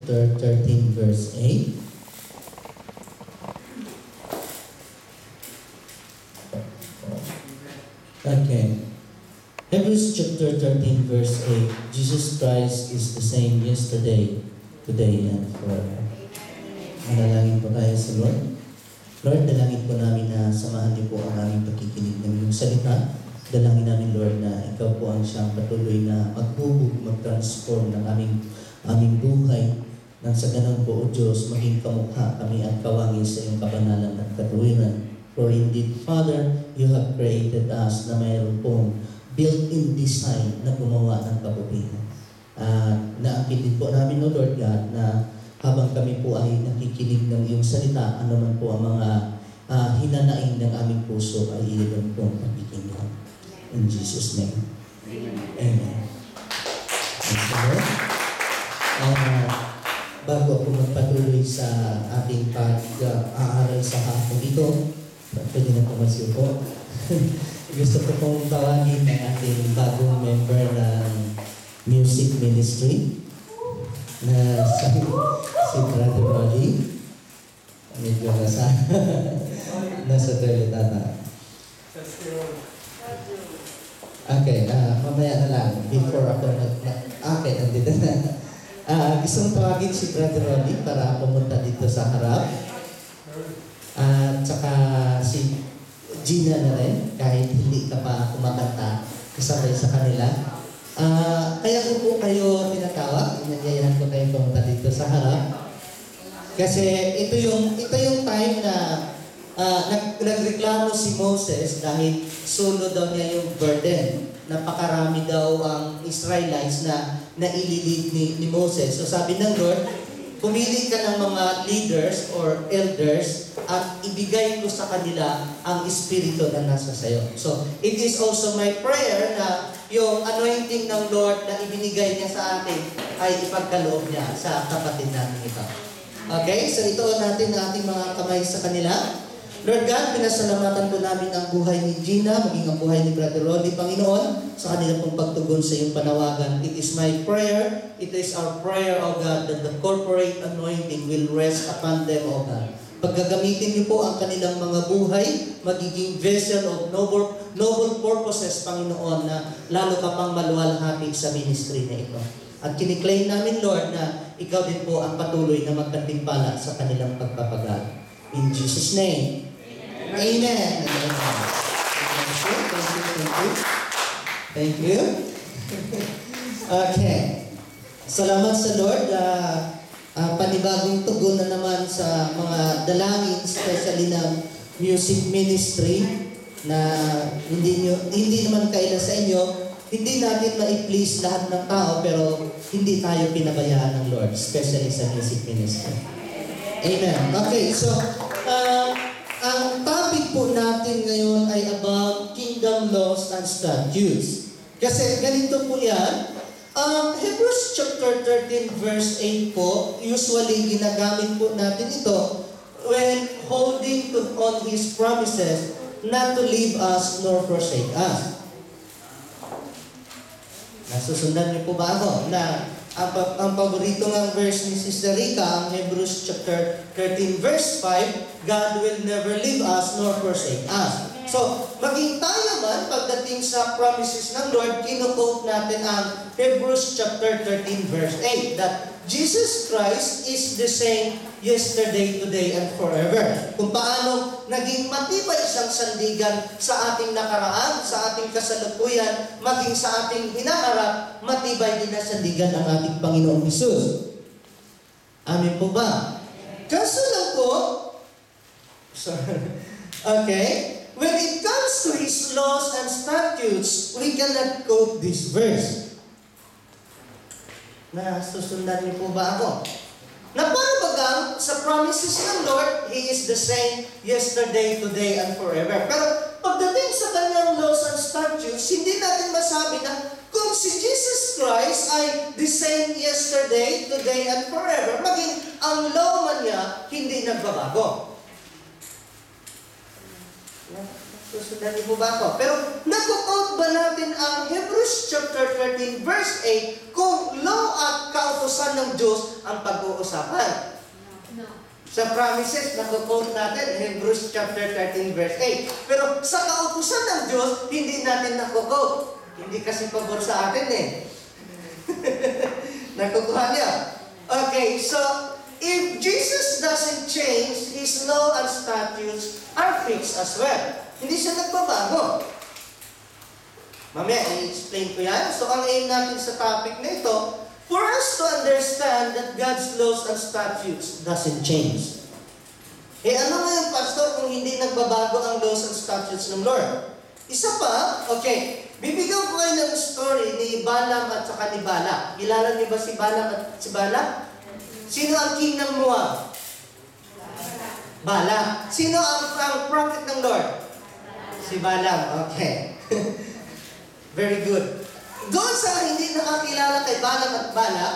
13 verse 8. Okay. Hebrews chapter 13 verse 8. Jesus Christ is the same yesterday, today, and forever. Manalangin po tayo sa Lord. Lord, dalangin po namin na samahan niyo po ang aming pakikinig ng iyong salita. Dalangin namin, Lord, na ikaw po ang siyang patuloy na maghubog, mag-transform ng aming buhay. Nang sa ganun po, O Diyos, maging kamukha kami at kawangin sa iyong kabanalan at katuwiran. For indeed, Father, you have created us na mayroon pong built-in design na gumawa ng kabutihan. Naangkin din po namin, O Lord God, na habang kami po ay nakikinig ng iyong salita, ano man po ang mga hinanaing ng aming puso ay iyon pong pakikinggan. In Jesus' name. Amen. Amen. Bago ako magpatuloy sa ating pag-aaral sa hapong ito, pwede na po masiupo. Gusto ko pong tawagin ng ating bagong member ng music ministry na si Brother Rolly. Medyo nasa toilet ata. Okay, mamaya na lang before ako okay, nandito na. Gusto mong tawagin si Brother Rolly para pumunta dito sa harap. At saka si Gina na rin, kahit hindi ka pa kumakanta, kasabay sa kanila. Kaya ko po kayo tinatawag, nagyayahan ko kayo pumunta dito sa harap. Kasi ito yung time na nagreklamo si Moses dahil solo daw niya yung burden. Napakarami daw ang Israelites na naililid ni Moses. So sabi ng Lord, pumili ka ng mga leaders or elders at ibigay ko sa kanila ang espiritu na nasa sayo. So it is also my prayer na yung anointing ng Lord na ibinigay niya sa atin ay ipagkaloob niya sa kapatid natin ito. Okay, so ito natin ang ating mga kamay sa kanila. Lord God, pinasalamatan po namin ang buhay ni Gina, maging ang buhay ni Brother Rolly, Panginoon, sa kanilang pong pagtugon sa iyong panawagan. It is my prayer, it is our prayer, O God, that the corporate anointing will rest upon them, O God. Pagkagamitin niyo po ang kanilang mga buhay, magiging vessel of noble purposes, Panginoon, na lalo ka pang maluwalhati sa ministry na ito. At kiniklaim namin, Lord, na ikaw din po ang patuloy na magkatimpala sa kanilang pagpapagal. In Jesus' name. Amen. Thank you. Okay. Salamat sa Lord. Panibagong tugon na naman sa mga dalangin, especially ng music ministry na hindi naman kailan sa inyo. Hindi natin ma-please lahat ng tao, pero hindi tayo pinabayaan ng Lord, especially sa music ministry. Amen. Okay, so ang topic po natin ngayon ay about kingdom laws and statutes. Kasi ganito po yan. Hebrews chapter 13 verse 8 po, usually ginagamit po natin ito when holding on His promises not to leave us nor forsake us. Nasusundan niyo po ba ako na ang paborito ng verse ni Sister Rica, ang Hebrews chapter 13 verse 5, God will never leave us nor forsake us. So, maging tayo man, pagdating sa promises ng Lord, kino-quote natin ang Hebrews chapter 13 verse 8, that Jesus Christ is the same yesterday, today, and forever. Kung paano naging matibay isang sandigan sa ating nakaraan, sa ating kasalukuyan, maging sa ating hinaharap, matibay din na sandigan ang ating Panginoong Hesus. Amin po ba? Kaso lang po, okay, when it comes to His laws and statutes, we cannot quote this verse. Nasusundan niyo po ba ako? Na parang sa promises ng Lord, He is the same yesterday, today, and forever. Pero pagdating sa kanyang laws and statutes, hindi natin masabi na kung si Jesus Christ ay the same yesterday, today, and forever, maging ang law man niya, hindi nagbabago. Susundan niyo po ba ako? Pero nag-quote ba natin ang Hebrews chapter 13 verse 8 kung law at kautusan ng Diyos ang pag-uusapan? No. Sa promises, nag-quote natin Hebrews chapter 13 verse 8. Pero sa kautusan ng Diyos, hindi natin nag-quote. Hindi kasi pabor sa atin eh. Nakukuha niya. Okay, so if Jesus doesn't change, His law and statutes are fixed as well. Hindi siya nagbabago. Mamaya, i-explain ko yan. So, ang aim natin sa topic na ito, for us to understand that God's laws and statutes doesn't change. Eh, ano ngayon, Pastor, kung hindi nagbabago ang laws and statutes ng Lord? Isa pa, okay, bibigyan ko kayo ng story ni Balaam at saka ni Balak. Kilala niyo ba si Balaam at si Balak? Sino ang king ng Moab? Balak. Sino ang prophet ng Lord? Si Balaam. Okay. Very good. Doon sa hindi nakakilala kay Balaam at Balak,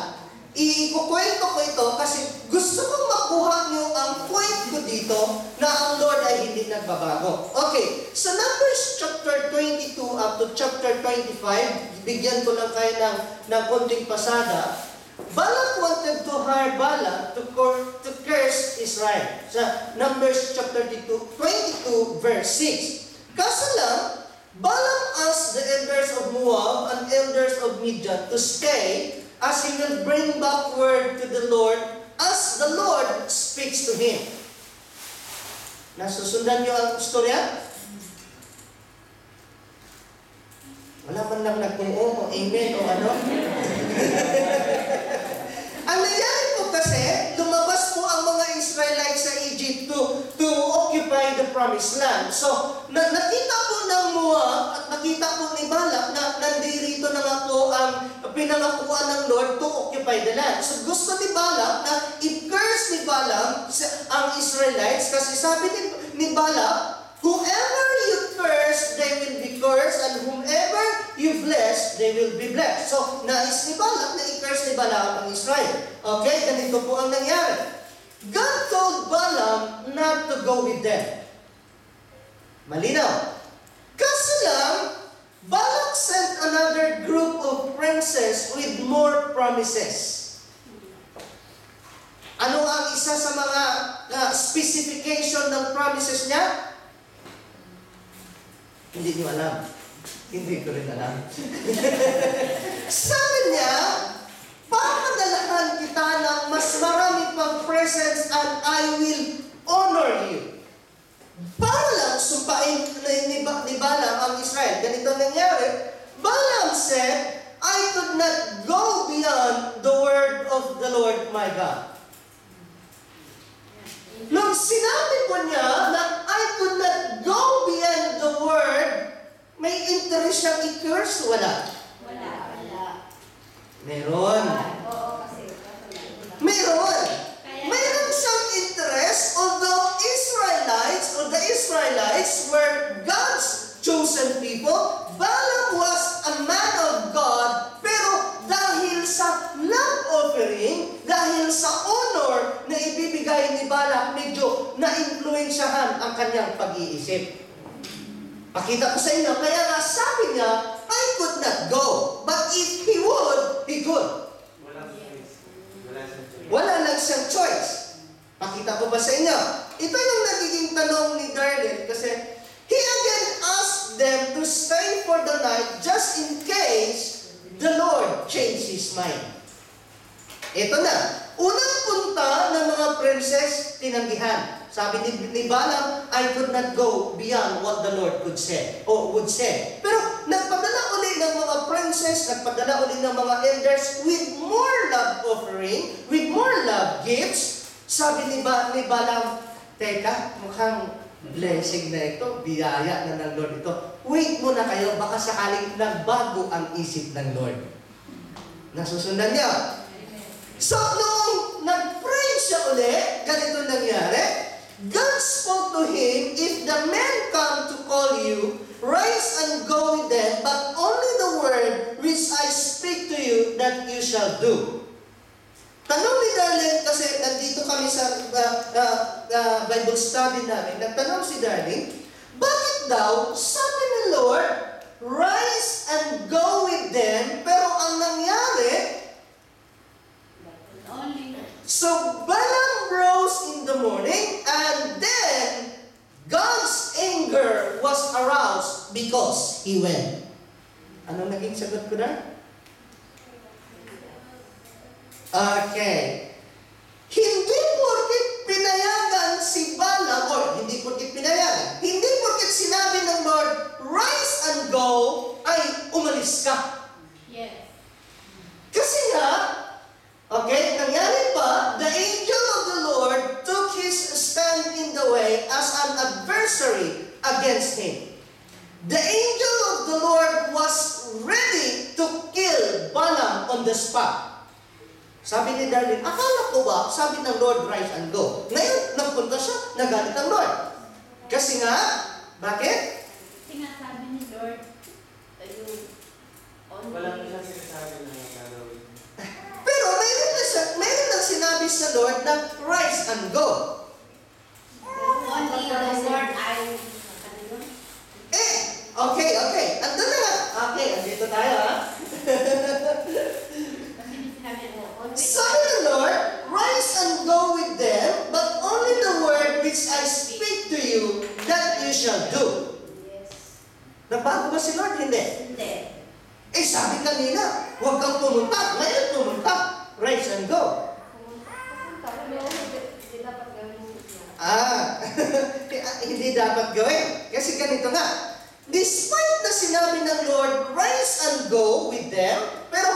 ikukwento ko ito kasi gusto kong makuha niyo ang point ko dito na ang Lord ay hindi nagbabago. Okay. Sa Numbers chapter 22 up to chapter 25, bigyan ko lang kayo ng konting pasada. Balak wanted to hire Balak to curse Israel. Sa Numbers chapter 22 verse 6. Kaso lang, Balaam asked the elders of Moab and elders of Midian to stay as he will bring back word to the Lord as the Lord speaks to him. Nasusundan niyo ang istorya? Wala man lang nag-oo o amen o ano? Ang nangyari po kasi, lumabas po ang mga Israelites sa Egypt to occupy the promised land. So, nakita po ng Moab at nakita po ni Balak na nandirito na nga po ang pinangakuan ng Lord to occupy the land. So, gusto ni Balak na i-curse ni Balaam ang Israelites kasi sabi ni Balak, whoever you curse, they will be cursed, and whomever you bless, they will be blessed. So, nais ni Balak na i-curse ni Balaam ang Israel. Okay, ganito po ang nangyari. God told Balaam not to go with them. Malinaw. Kaso lang, Balak sent another group of princes with more promises. Ano ang isa sa mga specification ng promises niya? Hindi niyo alam. Hindi ko rin alam. Sabi niya, papadalahan kita ng mas marami pang presents and I will honor you. Para lang sumpain ni Balaam ang Israel. Ganito nangyari. Balaam said, I could not go beyond the word of the Lord my God. Nung sinabi po niya na I could not go beyond the word, may interest siyang i-curse? Wala. Meron. Meron. Meron siyang interest, although the Israelites were God's chosen people, Balaam was a man of God, pero dahil sa love offering, dahil sa honor na ibibigay ni Balak, medyo na-influensyahan ang kanyang pag-iisip. Pakita ko sa inyo, kaya nga sabi niya, I could not go, but if he would, he could. Wala lang siyang choice. Pakita ko ba sa inyo? Ito yung nagiging tanong ni Darlene kasi he again asked them to stay for the night just in case the Lord changed his mind. Ito na. Unang punta ng mga princess, tinanggihan. Sabi ni Balaam, I could not go beyond what the Lord could say, or would say. Pero nagpadala uli ng mga princess, nagpadala uli ng mga elders with more love offering, with more love gifts. Sabi ni Balaam, teka, mukhang blessing na ito, biyaya na ng Lord ito. Wait muna kayo, baka sakaling nagbago ang isip ng Lord. Nasusundan niya. So, noong nag-pray siya uli, ganito nangyari. God spoke to him, if the men come to call you, rise and go with them, but only the word which I speak to you, that you shall do. Tanong ni Darlene, kasi nandito kami sa Bible study namin, nagtanong si Darlene, bakit daw, sabi ni Lord, rise and go with them. Pero ang nangyari, so Balaam rose in the morning, and then God's anger was aroused because he went. Anong naging sagot ko na? Okay. Hindi porkit pinayagan si Balaam, or hindi porkit pinayagan, hindi porkit sinabi ng Lord, rise and go, ay umalis ka. Yes. Kasi nga, okay, nangyari pa, the angel of the Lord took his stand in the way as an adversary against him. The angel of the Lord was ready to kill Balaam on the spot. Sabi ni Darlene, akala ko ba, sabi ng Lord, rise and go. Ngayon, nagpunta siya, nagalit ang Lord. Kasi nga, bakit? Kasi nga sabi ni Lord, Walang isang sinasabi na gagawin. Pero mayroon na sinabi sa Lord na rise and go. only the Lord I Okay. Andun na nga. Okay, andito tayo ha. Sabi ng Lord, rise and go with them, but only the word which I speak to you, that you shall do. Nagbago ba si Lord? Hindi. Hindi. Sabi kanina, huwag kang pumunta. Ngayon pumunta. Rise and go. Hindi dapat gawin. Kasi ganito nga. Despite na sinabi ng Lord, rise and go with them, pero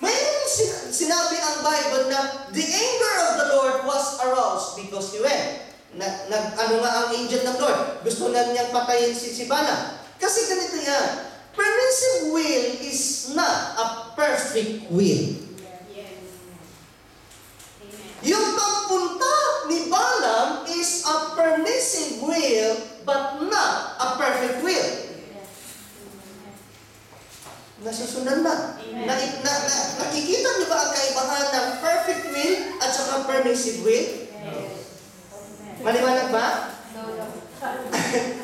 mayroong sinabi ang Bible na the anger of the Lord was aroused because he went. Ano nga ang angel ng Lord? Gusto na niyang patayin si Balaam. Kasi ganito yan. Permissive will is not a perfect will. Yung pagpunta ni Balaam is a permissive will but not a perfect will. Nasusundan ba? Nakikita niyo ba ang kaibahan ng perfect will at saka permissive will? Maliwanag ba?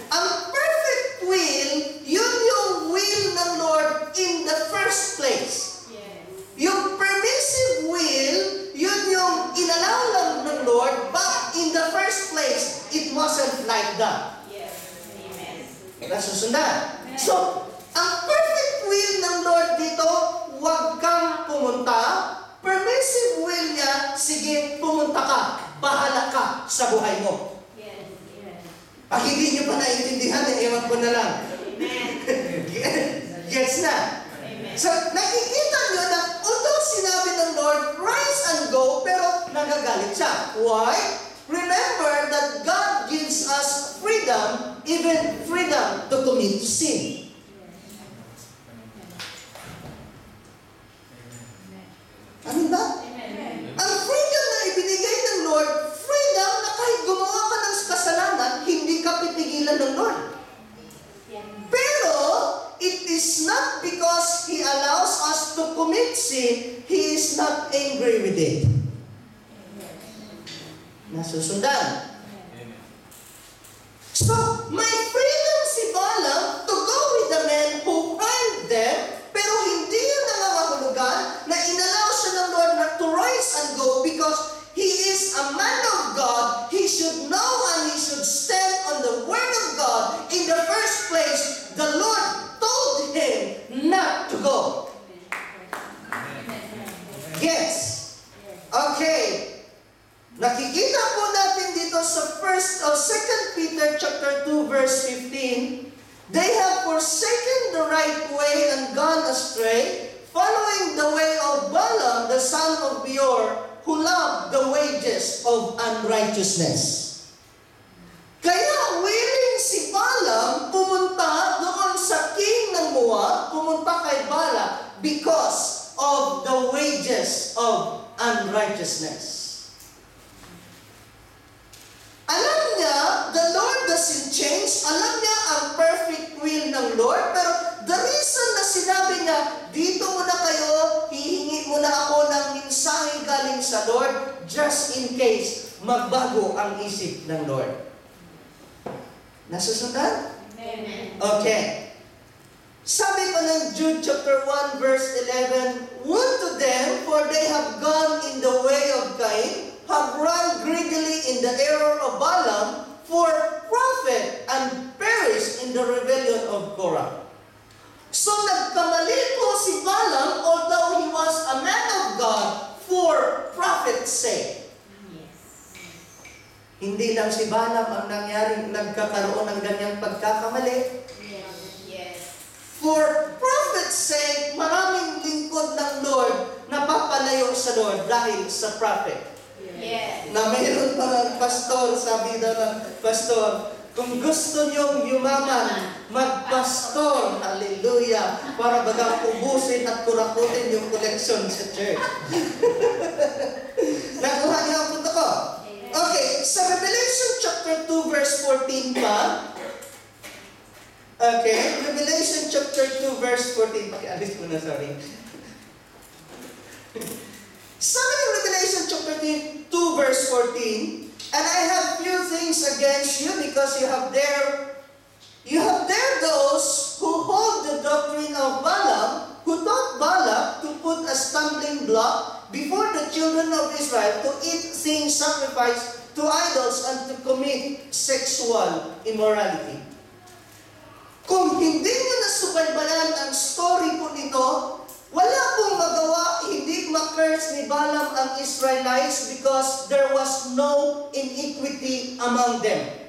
Ang perfect will, yun yung will ng Lord in the first place. Yung permissive will, yun yung inallow lang ng Lord, but in the first place, it wasn't like that. Nasusundan. So, ang perfect will ng Lord dito, huwag kang pumunta. Permissive will niya, sige, pumunta ka. Bahala ka sa buhay mo. Pag hindi niyo pa naiintindihan, ewan ko na lang. Gets na? So, nakikita niyo na, although sinabi ng Lord, rise and go, pero nagagalit siya. Why? Remember that God gives us freedom, even freedom to commit sin. Ano ba? Ang freedom na ibinigay ng Lord, freedom na kahit gumawa ka ng kasalanan, hindi ka pipigilan ng Lord. Pero, it is not because He allows us to commit sin, He is not angry with it. Nasusundan. So, may freedom si Balaam to go with the men who harmed them, pero hindi yun nangangahulugan na inalaw siya ng Lord na to rise and go because he is a man of God. He should know and he should stand on the word of God. In the first place, the Lord told him not to go. Yes. Okay. Nakikita po natin dito sa 2 Peter chapter 2 verse 15, they have forsaken the right way and gone astray, following the way of Balaam the son of Beor, who loved the wages of unrighteousness. Kaya willing si Balaam pumunta doon sa king ng Moab, pumunta kay Balak because of the wages of unrighteousness. Alam niya, the Lord doesn't change. Alam niya ang perfect will ng Lord. Pero the reason na sinabi niya, dito muna kayo, hihingi muna ako ng mensahe galing sa Lord, just in case magbago ang isip ng Lord. Nasusundan? Amen. Okay. Sabi pa ng Jude chapter 1 verse 11, "Woe to them, for they have gone in the way of Cain, have run greedily in the error of Balaam, for profit, and perished in the rebellion of Korah." So nagkamali po si Balaam, although he was a man of God, for profit's sake. Yes. Hindi lang si Balaam ang nangyaring nagkakaroon ng ganyang pagkakamali. Yes. Yes. For profit's sake, maraming lingkod ng Lord napapalayo sa Lord dahil sa prophet. Yes. Na mayroon parang pastor, sabi daw ng pastor, kung gusto niyong yumaman, magpastor, hallelujah, para bagang ubusin at kurakutin yung koleksyon sa church. Nakuha niyo ang punto ko? Okay, sa Revelation chapter 2 verse 14 pa, okay, Revelation chapter 2 verse 14. Pakialis mo na, sorry. Sabi ng Revelation chapter 2 verse 14, "And I have few things against you, because you have there those who hold the doctrine of Balaam, who taught Balak to put a stumbling block before the children of Israel, to eat things sacrificed to idols and to commit sexual immorality." Kung hindi mo nasubaybayan ang story po nito, wala pong magawa, hindi ma-curse ni Balaam ang Israelites because there was no iniquity among them.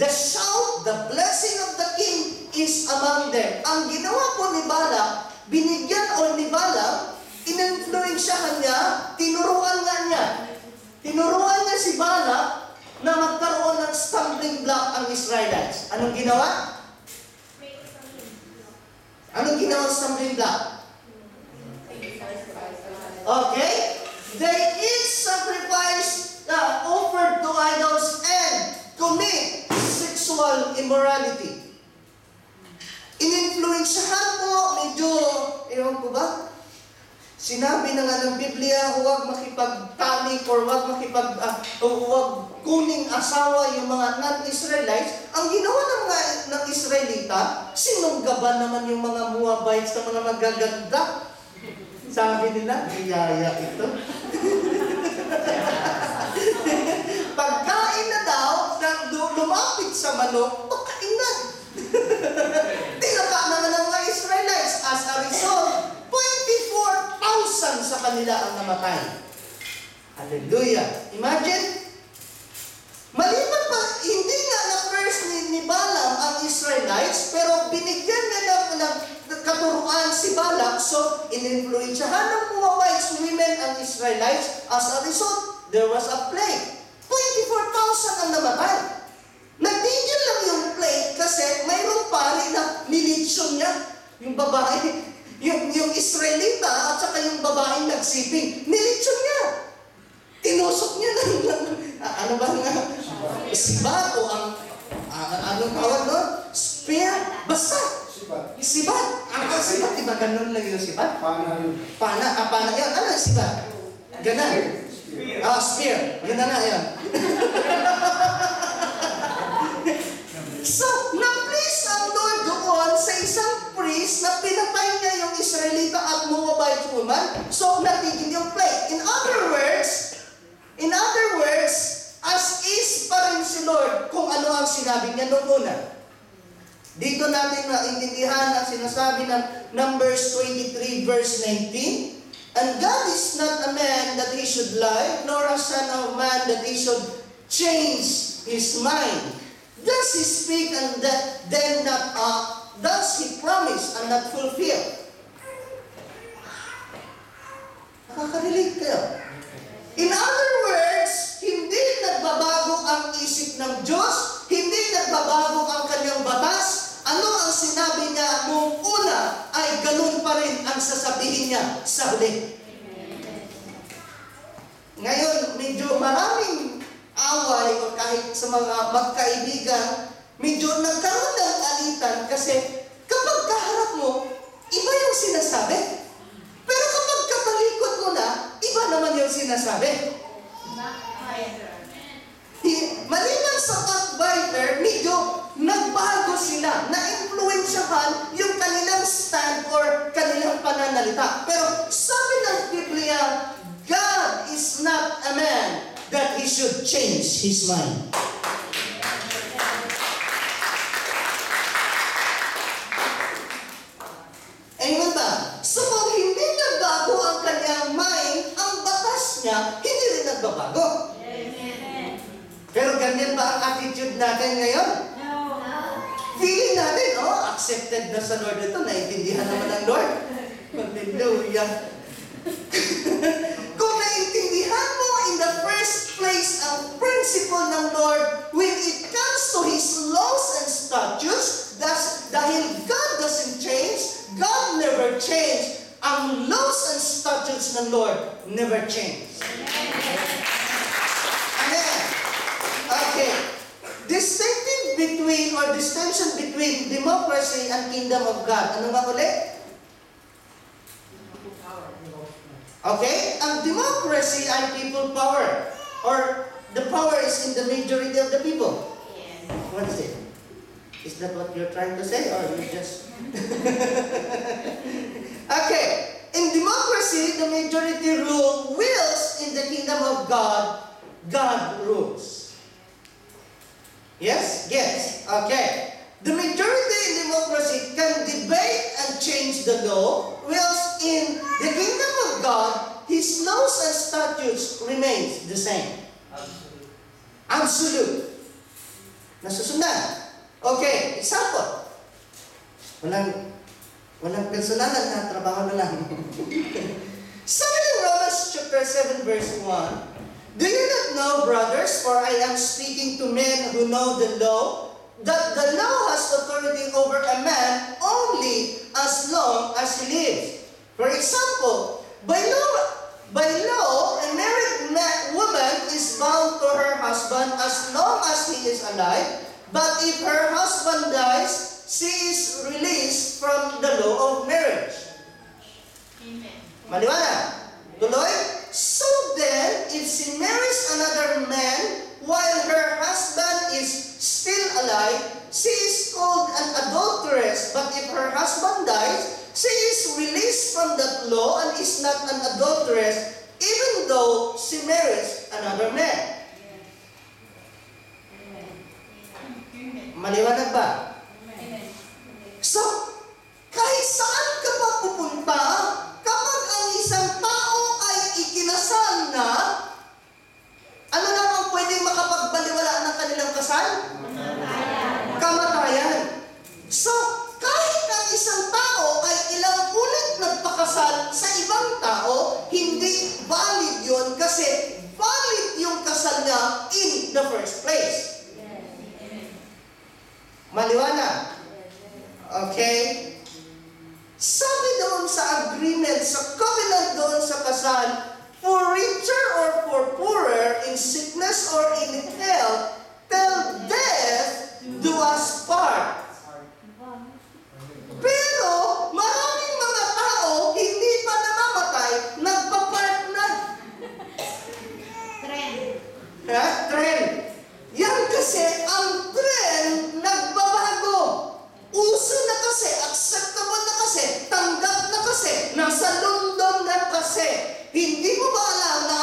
The shout, the blessing of the king is among them. Ang ginawa po ni Balaam, binigyan o ni Balaam, in-influensyahan niya, tinuruan niya si Balaam na magkaroon ng stumbling block ang Israelites. Anong ginawa? Anong ginawa sa stumbling block? Okay? They eat sacrifice offered to idols and commit sexual immorality. In-influensyahan po, medyo, ewan ko ba? Sinabi na nga ng Biblia, huwag makipagtalik or huwag kuning asawa yung mga non-Israelites. Ang ginawa ng Israelita, sinunggaban naman yung mga Moabites na mga magaganda. Sabi nila, biyaya ito. Pagkain na daw, lumapit sa manok, pagkain na. Tinapa naman ng mga Israelites. As a result, 24,000 sa kanila ang namatay. Hallelujah. Imagine, maliban pa, hindi nga na-curse ni Balaam ang Israelites, pero binigyan niya ng katuruan si Balak, so in-influensyahan ng Moabites women ang Israelites. As a result, there was a plague. 24,000 ang namatay. Nagtigil lang yung plague kasi mayroong pari na nilitsyon niya. Yung babae, yung Israelita at saka yung babaeng nagsiping, nilitsyon niya. Tinusok niya ng ano ba nga? Sibat o ang anong tawag doon? Spear? Basta. Sibat. Ang sibat, diba ganun lang yung sibat? Pana yun. Pana yun. Ano yung sibat? Ganan. Spear. Yun na yun. So, na-please ang Lord doon sa isang priest na pinatay niya yung Israelita at Moabite woman. So, natigil yung plague. In other words, as is pa rin si Lord kung ano ang sinabi niya noong una. Dito natin naintindihan ang sinasabi ng Numbers 23 verse 19. "And God is not a man that he should lie, nor a son of man that he should change his mind. Does he speak and then not act? Does he promise and not fulfill?" Nakaka-relate kayo? In other words, hindi nagbabago ang isip ng Diyos, hindi nagbabago ang kanyang batas. Ano ang sinabi niya noong una ay ganun pa rin ang sasabihin niya sa huli. Ngayon, medyo maraming away o kahit sa mga magkaibigan, medyo nagkaroon ng alitan kasi kapag kaharap mo, iba yung sinasabi. Pero kapag katalikod mo na, iba naman yung sinasabi. Maliban sa backbiter, medyo nagbago sila. salita. Pero sabi ng Biblia, God is not a man that He should change His mind. Amen ba? So kung hindi nagbago ang kanyang mind, ang batas niya, hindi rin nagbabago. Pero ganyan ba ang attitude natin ngayon? Feeling natin, accepted na sa Lord ito, naiintindihan naman ng Lord. Hallelujah. Kung naiintindihan mo in the first place ang principle ng Lord when it comes to His laws and statutes, dahil God doesn't change, God never change, ang laws and statutes ng Lord never change. Amen. Okay. Distinction between democracy and kingdom of God. Ano nga ulit? Okay? Ang democracy ay people power. Or the power is in the majority of the people. Yes. What is it? Is that what you're trying to say? Or you just... Okay. In democracy, the majority rule wills. In the kingdom of God, God rules. Yes? Yes. Okay. The majority in democracy can debate and change the law, whilst in the kingdom of God, His laws and statutes remains the same. Absolute. Nasusundan. Okay, example. Walang personalan na, trabaho na lang. Sabi ng Romans chapter 7 verse 1, do you not know, brothers, for I am speaking to men who know the law, that the law has authority over a man only as long as he lives. For example, by law, a married woman is bound to her husband as long as he is alive, but if her husband dies, she is released from the law of marriage. Amen. Maliwanag? Tuloy? So then, if she marries another man while her husband is still alive, she is called an adulteress. But if her husband dies, she is released from that law and is not an adulteress, even though she marries another man. Maliwanag ba? So, kahit saan ka pa pupunta, kapag ang isang tao ay ikinasal na, ano lang ang pwedeng makapagbaliwala ng kanilang kasal? Kamatayan. So, kahit ang isang tao ay ilang ulit nagpakasal sa ibang tao, hindi valid yun kasi valid yung kasal niya in the first place. Maliwanag? Okay? Sabi doon sa agreement, sa covenant doon sa kasal, for richer or for poorer, in sickness or in health, till death do us part. Pero maraming mga tao hindi pa namamatay, nagpa-part na. Trend. Trend. Yan kasi ang trend nagbabago. Uso na kasi, acceptable na kasi, tanggap na kasi, nasa London na kasi. Hindi mo ba alam na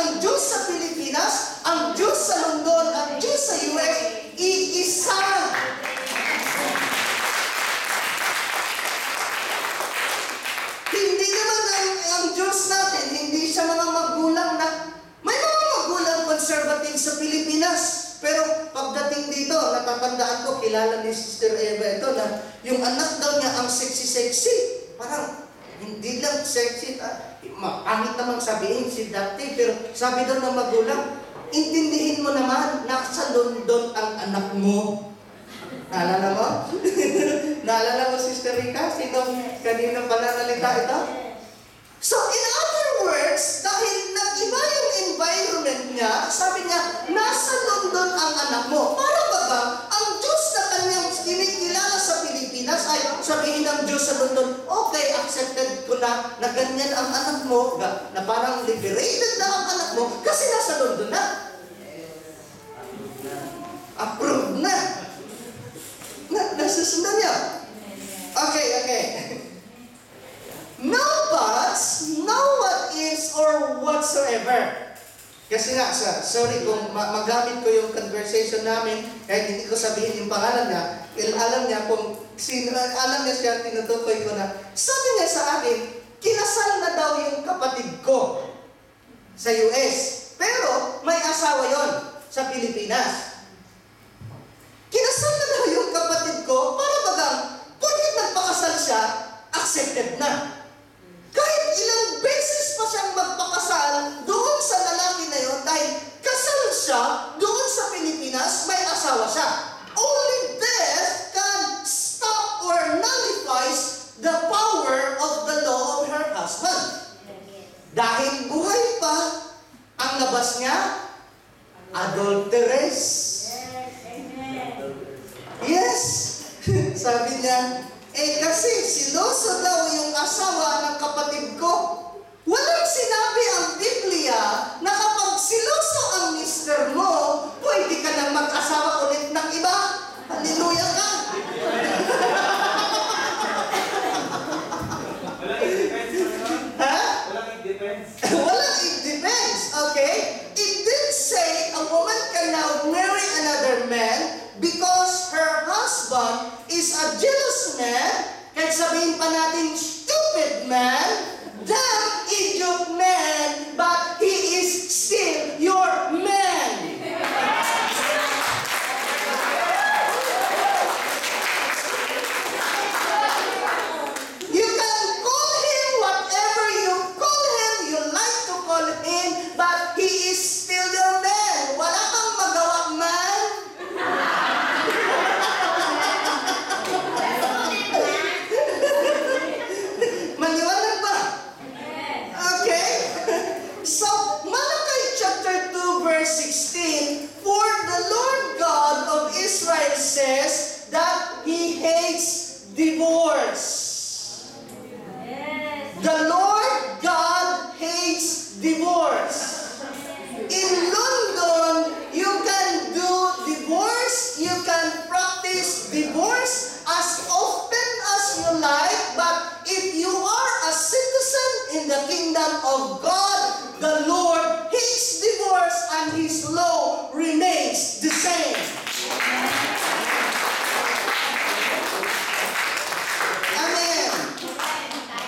ang Diyos sa Pilipinas, ang Diyos sa London, ang Diyos sa US, iisa. Hindi naman ang Diyos natin, hindi siya mga magulang na, may mga magulang conservative sa Pilipinas. Pero pagdating dito, natatandaan ko, kilala ni Sister Eva ito na yung anak daw niya ang sexy-sexy. Parang hindi lang sexy. Pangit namang sabihin si Dati, pero sabi daw ng magulang, intindihin mo naman, nasa London ang anak mo. Naalala mo? Naalala mo, Sister Rika? Kanina pala nalita ito? So, in other words, dahil nag-iba yung environment niya, sabi niya, nasa London ang anak mo. Para ba ang Diyos na kanyang kinikilala sa Pilipinas ay sabihin ng Diyos sa London, okay, accepted ko na ganyan ang anak mo, na parang liberated na ang anak mo, kasi nasa London na. Approved na. Nasusundan niya. Okay. Now, sorry kung magamit ko yung conversation namin, kahit hindi ko sabihin yung pangalan niya, alam niya kung sino, alam niya siya, tinutukoy ko na, sabi niya sa akin, kinasal na daw yung kapatid ko sa US, pero may asawa yon sa Pilipinas. Kinasal na daw yung kapatid ko, para bagang, porkit nagpakasal siya, accepted na. Kahit ilang beses pa siyang magpakasal doon sa lalaki na yon, dahil kasal siya doon sa Pilipinas, may asawa siya. Only death can stop or nullifies the power of the law of her husband. Dahil buhay pa, ang labas niya, adulteress. Yes! Sabi niya, kasi siloso daw yung asawa ng kapatid ko. Walang sinabi ang Biblia na kapag siloso ang mister mo, pwede ka nang mag-asawa ulit ng iba. Hallelujah ka! Ha? Walang it depends, okay? It didn't say a woman can now marry another man because her husband is a jealous man, kahit sabihin pa natin stupid man, damn idiot man, but he is still your man. You can call him whatever you call him, you like to call him, but he is still your man. Wala kang magawa, man. Maliwanag ba? Okay? So, Malachi chapter 2 verse 16, for the Lord God of Israel says that He hates divorce. The Lord God hates divorce. In London, you can do divorce, you can practice divorce as often as you like, but if you are a citizen in the kingdom of God, the Lord hates divorce and His law remains the same. Amen.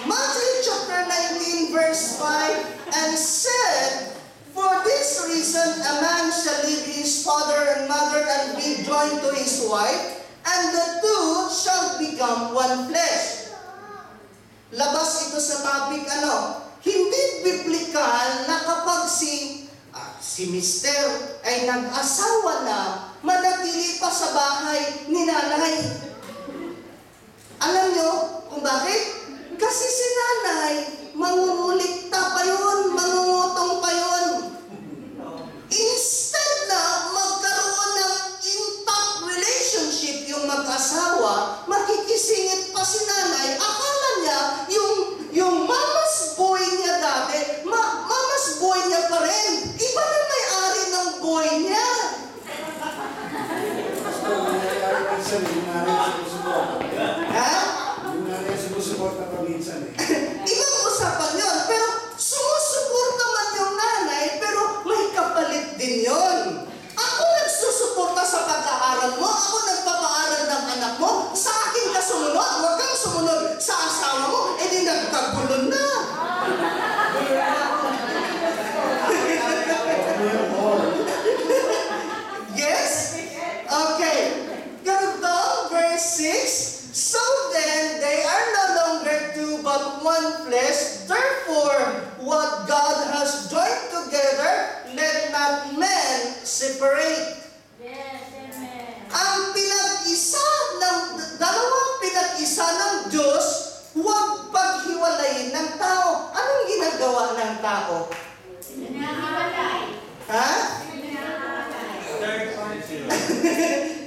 Matthew chapter 19 verse 5, and said, for this reason a man shall leave his father and mother and be joined to his wife, and the two shall become one flesh. Labas ito sa topic hindi biblikal na kapag si mister ay nag-asawa na, manatili pa sa bahay ni nanay. Alam nyo kung bakit? Kasi si nanay, mangungulikta pa yun, mangungutong pa yun. Instead na magkaroon ng intact relationship yung mag-asawa, makikisingit pa si nanay. Akala niya, yung mama's boy niya dati, mama's boy niya pa rin. Iba na may-ari ng boy niya. Ha? Sumusuporta pa minsan Ibang usapan yun. Pero sumusuporta man yung nanay, pero may kapalit din yun. Ako nagsusuporta sa pag-aaral mo, ako nagpapaaral ng anak mo, sa akin ka sumunod, huwag kang sumunod sa asawa mo, di nagkagulo na. Yes? Okay. Ganito, verse 6, so then they are no longer two but one flesh. Therefore, what God has joined together, let not man separate. Yes, amen. Ang dalawang pinag-isa ng Diyos, huwag paghiwalayin ng tao. Anong ginagawa ng tao? Hinahiwalay. Ha? Hinahiwalay.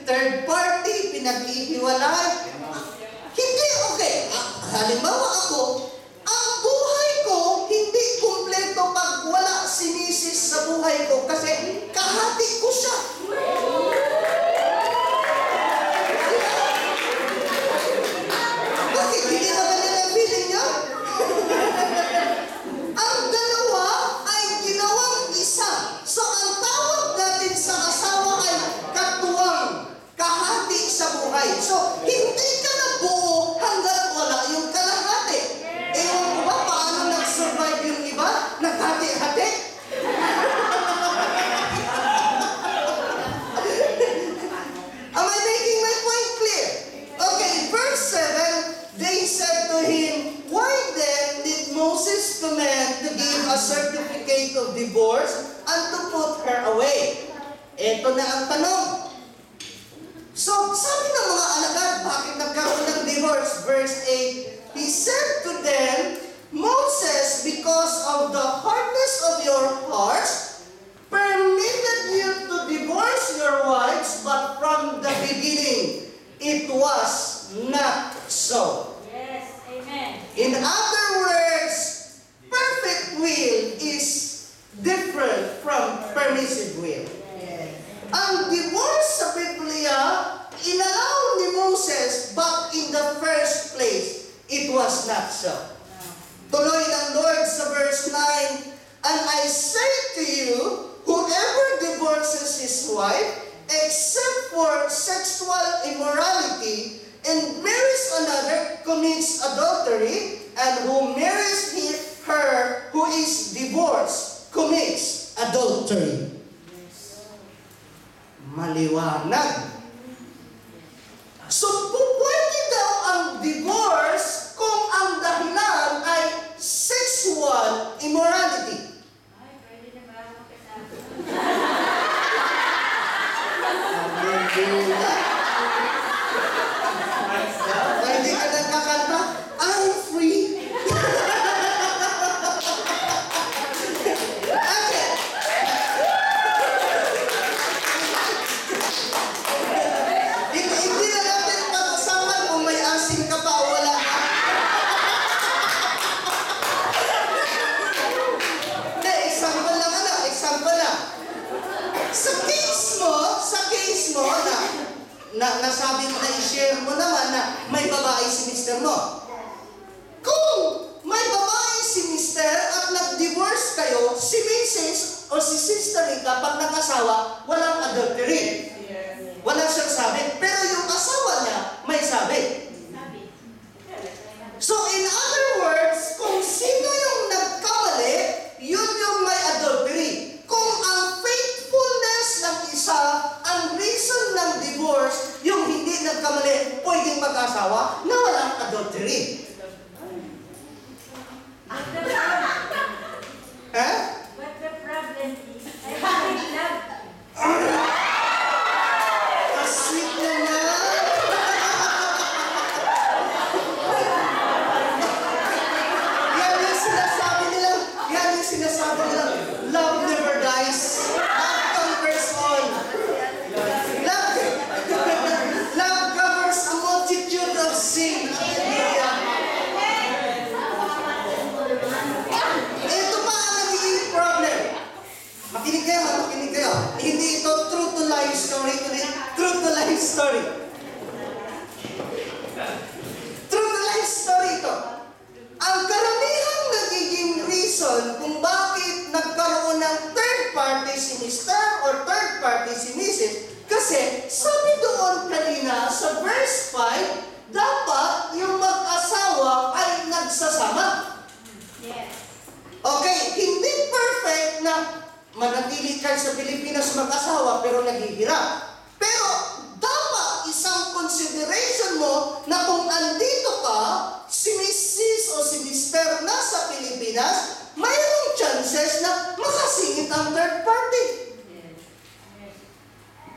Third party, pinag-ihiwalay. Hindi, okay. Halimbawa ako, ang buhay ko hindi kumpleto pag wala si Mrs. sa buhay ko kasi kahati ko siya. Bakit? Hindi na ba nila feeling niya? Ang dalawa ay ginawang isa. So ang tao sa asawa ay katuwang, kahati sa buhay. So, hindi ka na buo hanggat wala yung kalahati. Ewan ko ba paano nag-survive yung iba? Naghati-hati? Am I making my point clear? Okay, verse 7, they said to him, why then did Moses command to give a certificate of divorce and to put her away? Ito na ang tanong. So, sabi ng mga alagad, bakit nagkaroon ng divorce? Verse 8, he said to them, Moses, because of the hardness of your hearts, permitted you to divorce your wives, but from the beginning, it was not so. Yes, amen. In other words, perfect will is different from permissive will. Ang divorce sa Biblia, inalaw ni Moses, but in the first place, it was not so. Tuloy ng Lord sa verse 9, and I say to you, whoever divorces his wife, except for sexual immorality, and marries another, commits adultery, and who marries her who is divorced, commits adultery. Maliwanag. So, pwede daw ang divorce kung ang dahilan ay sexual immorality. Ay, pwede na ba ako kasama? Pwede ka nagkakanta, I'm free. Okay. Hindi na natin pag-usapan kung may asim ka pa o wala ka. Hindi, example lang example lang. Sa case mo na nasabi mo na i-share mo naman na may babae si mister mo. Kung may babae si mister at nag-divorce kayo, si Mrs. o si Sister Rita pag nag-asawa, walang adultery. Wala siyang sabi. Pero yung asawa niya, may sabi. So in other words, kung sino yung nagkamali, yun yung may adultery. Kung ang faithfulness ng isa, ang reason ng divorce, yung hindi nagkamali, pwedeng mag-asawa na walang adultery. Eh? But the problem is, I really love. Sweet naman. Yan yung sinasabi nilang, love never dies. Love conquers all. Love covers a multitude of sin. Hallelujah. Ito pa ang nagiging problem. Makinig kayo. Hindi ito true to life story, kundi true to life story. True to life story ito. Ang karamihang nagiging reason kung bakit nagkaroon ng third party si Mr. or third party si Mrs. Kasi sabi doon kanina sa verse 5, dapat yung mag-asawa ay nagsasama. Yes. Okay, hindi perfect na manatili kayo sa Pilipinas mag-asawa pero naghihirap. Pero dapat isang consideration mo na kung andito ka, si Mrs. o si Mr. nasa Pilipinas, mayroong chances na makasingit ang third party.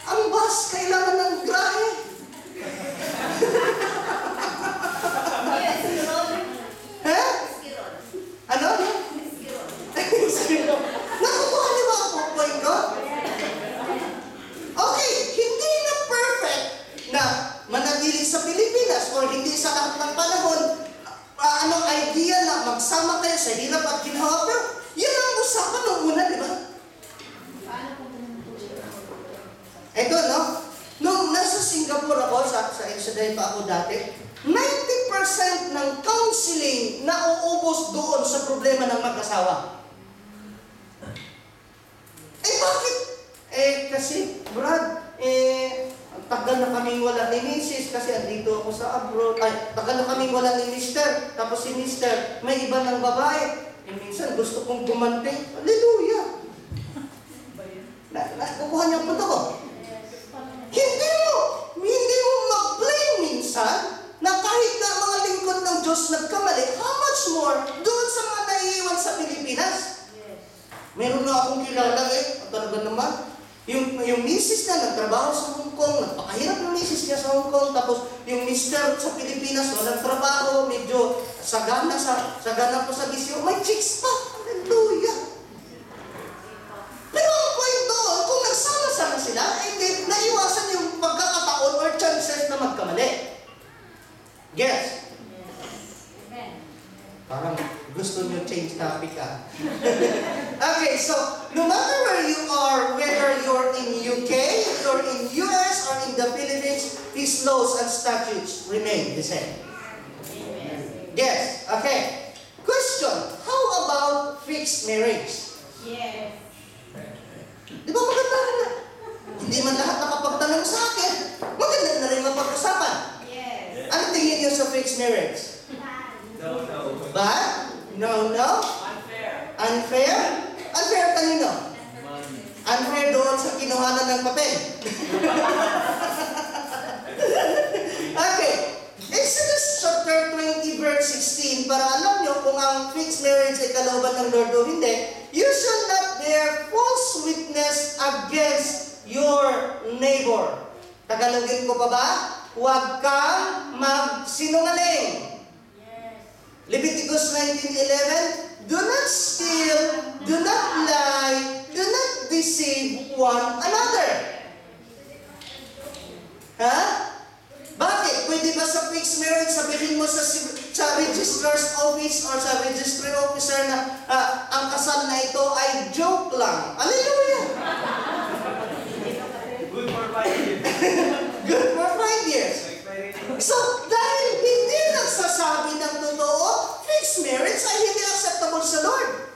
Ang bus kailangan ng grahe. Eh? Ano? Nakukuha niyo ba ang point ko? Okay, hindi na perfect na manatili sa Pilipinas o hindi sa lahat ng panahon anong idea na magsama kayo sa hirap at ginawa. Pero yun ang usapan nung una, di ba? Ito, no? Nung nasa Singapore ako, sa Exodus pa ako dati, 90% ng counseling na uubos doon sa problema ng mag-asawa. Eh bakit? Kasi kasi, Brad, tagal na kaming wala ni Mrs. kasi andito ako sa abroad. Ay, tagal na kaming wala ni Mister. Tapos si Mister, may iba ng babae. Minsan gusto kong gumanti. Hallelujah! Nakukuha niyo ang punto ko. Hindi mo mag-blame minsan na kahit na mga lingkod ng Diyos nagkamali, how much more doon sa mga naiiwan sa Pilipinas? Meron na akong kilala talaga naman. Yung misis niya nagtrabaho sa Hong Kong, nagpakahirap yung misis niya sa Hong Kong, tapos yung mister sa Pilipinas, walang trabaho, medyo sagana po sa bisyo, may chicks pa. Hallelujah! Pero ang point doon, kung nagsama-sama sila, hindi naiwasan yung pagkakataon or chances na magkamali. Yes? Amen. Parang gusto nyo change topic Okay, so no matter where you are, whether you're in UK, you're in US, or in the Philippines, these laws and statutes remain the same. Amen. Yes? Okay. Question, how about fixed marriage? Yes. Di ba maganda na? Hindi man lahat nakapagtanong sa akin. Maganda na rin mapag-usapan. Yes. Ano tingin niyo sa fixed marriage? No. Ba? No? Unfair. Unfair? Unfair kanino? Money. Unfair doon sa kinuhanan ng papel. Okay. Exodus chapter 20 verse 16. Para alam nyo kung ang fixed marriage ay kalooban ng Lord o hindi. You shall not bear false witness against your neighbor. Tagalogin ko pa ba? Huwag kang magsinungaling. Leviticus 19:11, do not steal, do not lie, do not deceive one another. Ha? Bakit? Pwede ba sa fixed marriage sabihin mo sa registrar's office or sa registry officer na ang kasal na ito ay joke lang? Hallelujah! Good for 5 years. Good for 5 years. So, dahil hindi nagsasabi ng totoo, fixed marriage ay hindi acceptable sa Lord.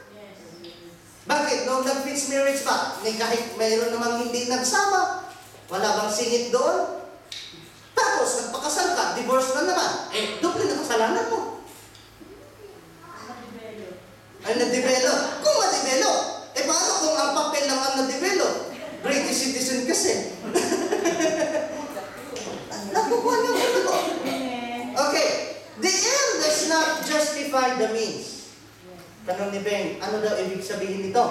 Bakit? Noong nag-fixed marriage ba? Kahit mayroon namang hindi nagsama, wala bang singit doon? Tapos, nagpakasal ka, divorce na naman. Doble na kasalanan mo. Ay, na-develop. Kung ma-develop, paano kung ang papel lang ang na-develop? British citizen kasi. Nakukuha niyo ba ito? Okay. The end does not justify the means. Tanong ni Ben, ano daw ibig sabihin nito?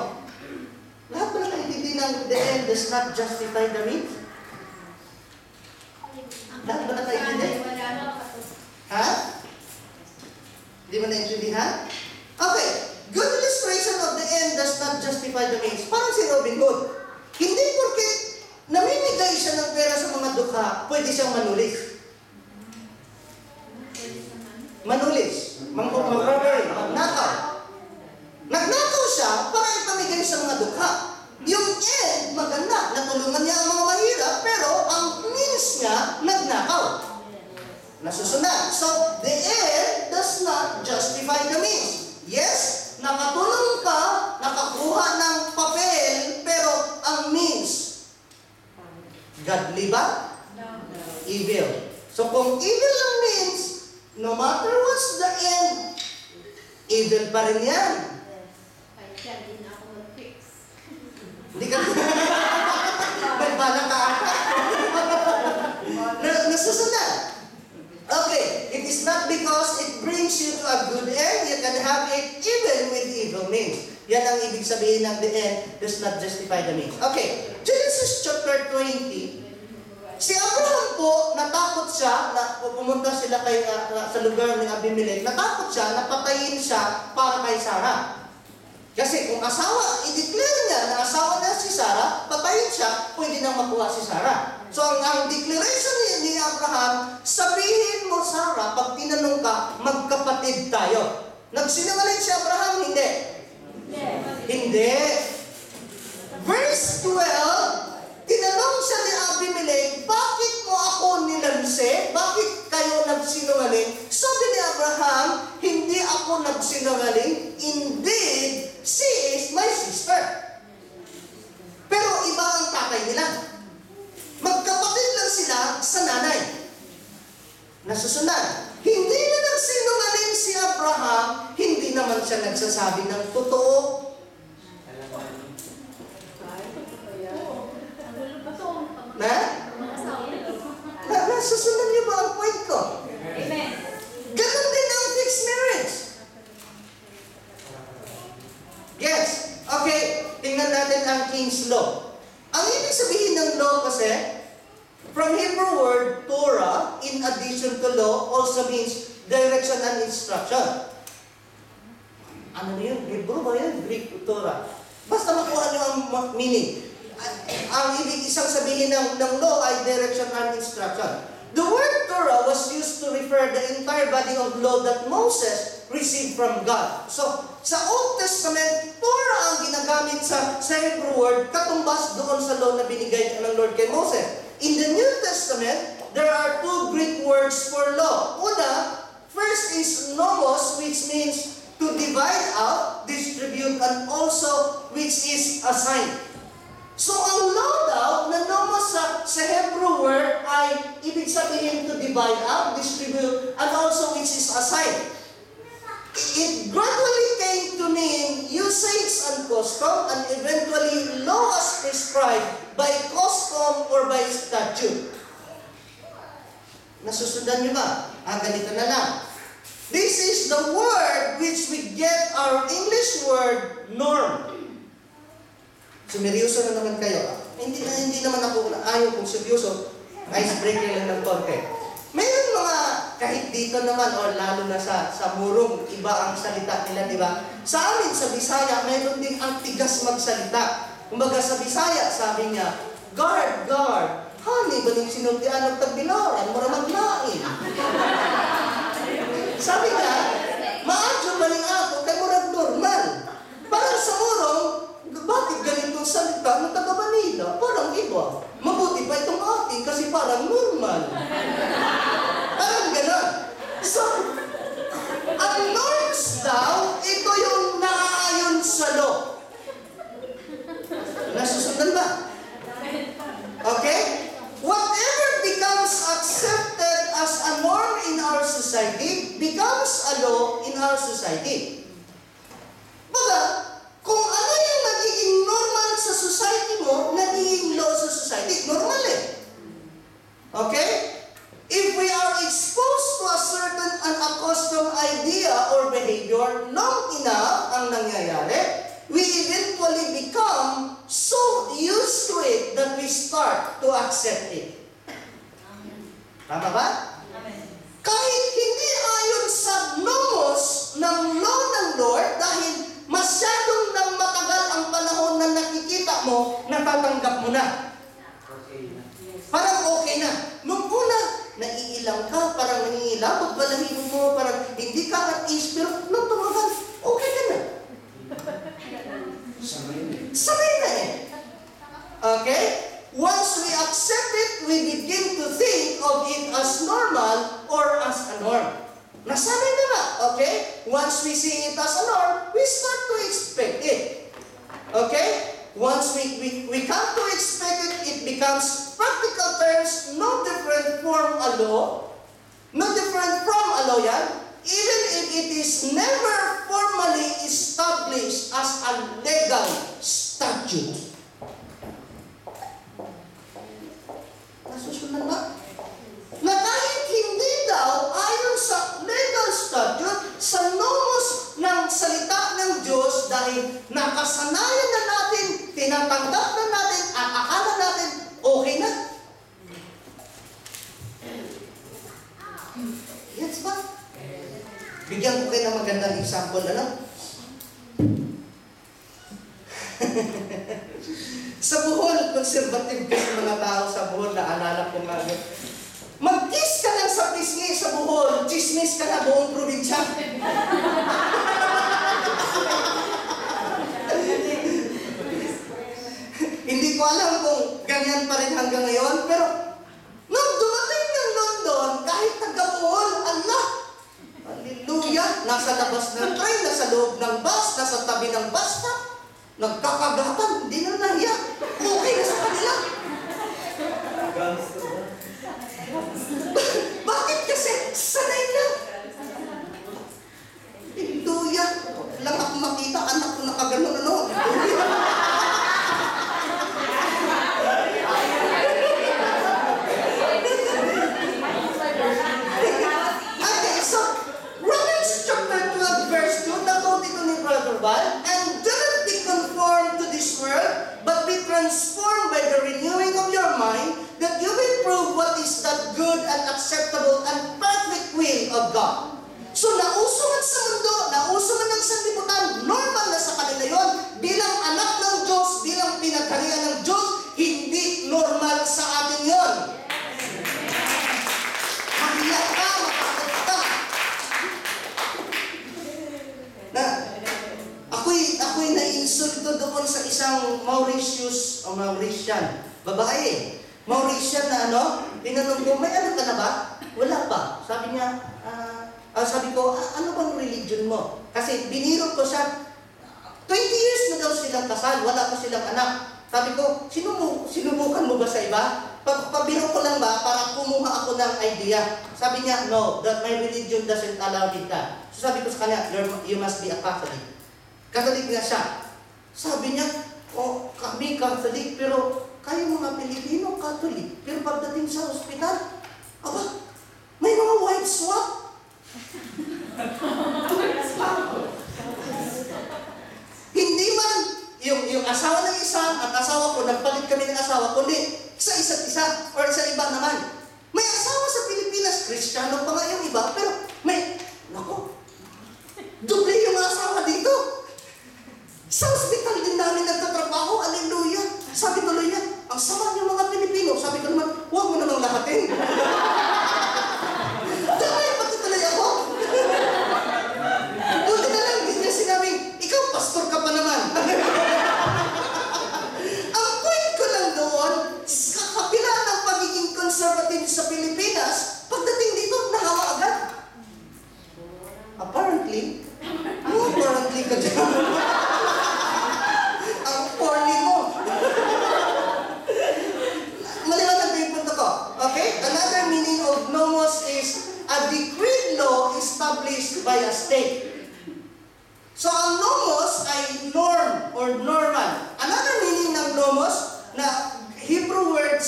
Lahat ba naintindihan ng the end does not justify the means? Lahat ba naintindihan? Ha? Di ba naintindihan? Okay. Good illustration of the end does not justify the means. Parang si Robin Hood. Hindi porque namimigay siya ng pera sa mga dukha, pwede siyang manulis. Manulis. Mag-robbery. Magnakaw. Nagnakaw siya para ipamigay sa mga dukha. Yung end, maganda. Natulungan niya ang mga mahirap, pero ang means niya, nagnakaw. Nasusunod. So, the end does not justify the means. Yes, nakatulong ka, nakakuha ng papel, pero ang means, godly ba? No. Evil. So kung evil ang means, no matter what's the end, evil pa rin yan. Kaya din ako mag-fix. Hindi ka nagbala ka ata. Nasusunod. Okay, it is not because it brings you to a good end, you can have it even with evil means. Yan ang ibig sabihin ng the end does not justify the means. Okay, Genesis chapter 20. Si Abraham po, natakot siya, na pumunta sila sa lugar ng Abimelech, natakot siya, napatayin siya para kay Sarah. Kasi kung asawa, i-declare niya na asawa na si Sarah, patayin siya, pwede nang makuha si Sarah. So ang declaration ni Abraham, sabihin mo Sarah, pag tinanong ka, magkapatid tayo. Nagsinungaling si Abraham, hindi. Hindi. Verse 12, tinanong siya ni Abimelech, bakit mo ako nilanse? Bakit kayo nagsinungaling? Sabi ni Abraham, hindi ako nagsinungaling. Indeed, she is my sister. Pero iba ang tatay nila. Magkapatid lang sila sa nanay. Nasusunod. Hindi na nagsinungaling si Abraham, hindi naman siya nagsasabi ng totoo. Na? Nasusunod niyo ba ang point ko? Amen. Ganon din ang fixed marriage. Yes. Okay, tingnan natin ang King's Law. Ang ibig sabihin ng law kasi, from Hebrew word, Torah, in addition to law, also means direction and instruction. Ano yun? Hebrew ba yun? Greek, Torah. Basta makuha niyo ang meaning. Ang ibig isang sabihin ng law ay direction and instruction. The word Torah was used to refer the entire body of law that Moses received from God. So, sa Old Testament, Torah ang ginagamit sa Hebrew word katumbas doon sa law na binigay ng Lord kay Moses. In the New Testament, there are two Greek words for law. Una, first is nomos, which means to divide out, distribute, and also which is assign. So, ang law daw, na nomos sa Hebrew word ay ibig sabihin to divide up, distribute, and also which is assign. It gradually came to mean usage and custom, and eventually law as prescribed by custom or by statute. Nasusundan niyo ba? Ganito na lang. This is the word which we get our English word norm. Sumeryoso na naman kayo. Hindi naman ako ayaw kung seryoso. Icebreaker lang ng konti. Mayroon mga, kahit dito naman, o lalo na sa murong, iba ang salita nila, di ba? Sa amin, sa Bisaya, mayroon din ang tigas magsalita. Kumbaga sa Bisaya, sabi niya, guard, guard. Hani, baling sinuntian ng tagbilaran, mura maglain. Sabi niya, maadyo baling ako, kay murag normal. Parang sa murong, bakit ganitong salita ng taga Manila? Parang iba. Mabuti pa itong ating kasi parang normal. Parang gano'n. So, ang norms daw, ito yung naaayon sa law. Nasusundan ba? Okay? Whatever becomes accepted as a norm in our society becomes a law in our society. Baga, kung ano yung nagiging normal sa society mo, nagiging law sa society. Normal eh. Okay? If we are exposed to a certain unaccustomed idea or behavior, long enough ang nangyayari, we eventually become so used to it that we start to accept it. Tama ba? Kahit hindi ayon sa nomos ng law ng Lord, dahil masyadong nang matagal ang panahon na nakikita mo, natatanggap mo na. Parang okay na. Nung una, naiilang ka, parang nangingilang, pagbalahin mo, parang hindi ka at-ease, pero nung tumagal, okay ka na. Sabay na eh. Okay? Once we accept it, we begin to think of it as normal or as a norm. Nasanay na nga, okay? Once we see it as a norm, we start to expect it. Okay? Once we come to expect it, it becomes practical terms, no different from a law. No different from a law yan. Even if it is never formally established as a legal statute. Nasusunod ba? Na kahit hindi daw ayon sa legal statute, sa nomos ng salita ng Diyos, dahil nakasanayan na natin, tinatanggap na natin, at akala natin, okay na. Yes ba? Bigyan ko kayo ng magandang example, ano? Sa Bohol, conservative kasi mga tao sa Bohol, naalala ko nga. Mag-kiss ka lang sa pisngi sa Bohol, chismis ka na buong probinsya. Hindi ko alam kung ganyan pa rin hanggang ngayon, pero nung dumating ng London, kahit taga-Bohol, Allah, hallelujah, nasa labas ng train, nasa loob ng bus, nasa tabi ng bus stop, nagkakagatan, hindi na nahiya. Okay na sa kanila. that you will prove what is that good and acceptable and perfect will of God. So nauso man sa mundo, nauso man ng sanlibutan, normal na sa kanila yon. Bilang anak ng Diyos, bilang pinagharian ng Diyos, hindi normal sa atin yon. Mahiya ka, matakot ka. Na, ako'y na-insulto doon sa isang Mauritian, babae. Mauritian na tinanong ko, may ano ka na ba? Wala pa. Sabi niya, sabi ko, ano bang religion mo? Kasi biniro ko siya, 20 years na daw silang kasal, wala pa silang anak. Sabi ko, sinubukan mo ba sa iba? Pabiro ko lang ba para kumuha ako ng idea? Sabi niya, no, that my religion doesn't allow it that. So sabi ko sa kanya, you must be a Catholic. Catholic nga siya. Sabi niya, kami Catholic, pero kayo mga Pilipino Catholic. Pero pagdating sa ospital, may mga white swap. Hindi man yung asawa ng isa at asawa ko, nagpalit kami ng asawa, kundi sa isa't isa or sa iba naman. May asawa sa Pilipinas, Kristiyano pa nga yung iba, pero doble yung asawa dito. Sa hospital din namin nagtatrabaho, hallelujah. Sabi tuloy niya, ang sama niyo mga Pilipino. Sabi ko naman, huwag mo namang lahatin. Dahil pati tuloy ako. Buti na lang, hindi niya sinabing, ikaw pastor ka pa naman. Ang point ko lang doon, sa kapila ng pagiging conservative sa Pilipinas, pagdating dito, nahawa agad. Apparently ka dyan. Ang poorly mo. Maliwanag na yung punto ko. Okay? Another meaning of nomos is a decreed law established by a state. So, ang nomos ay norm or normal. Another meaning ng nomos na Hebrew word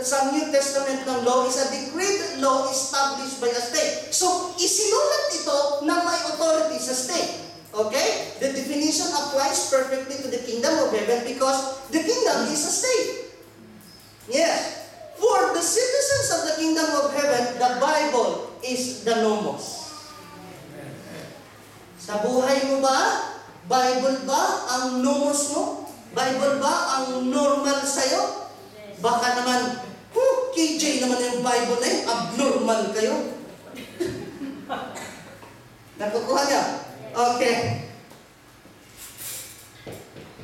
sa New Testament ng law is a decreed law established by a state. So, isinulat ito ng may authority sa state. Okay? The definition applies perfectly to the kingdom of heaven because the kingdom is a state. Yes. For the citizens of the kingdom of heaven, the Bible is the nomos. Sa buhay mo ba? Bible ba ang nomos mo? Bible ba ang normal sa'yo? Baka naman, KJ naman yung Bible na yun, abnormal kayo. Nakukuha niya? Okay.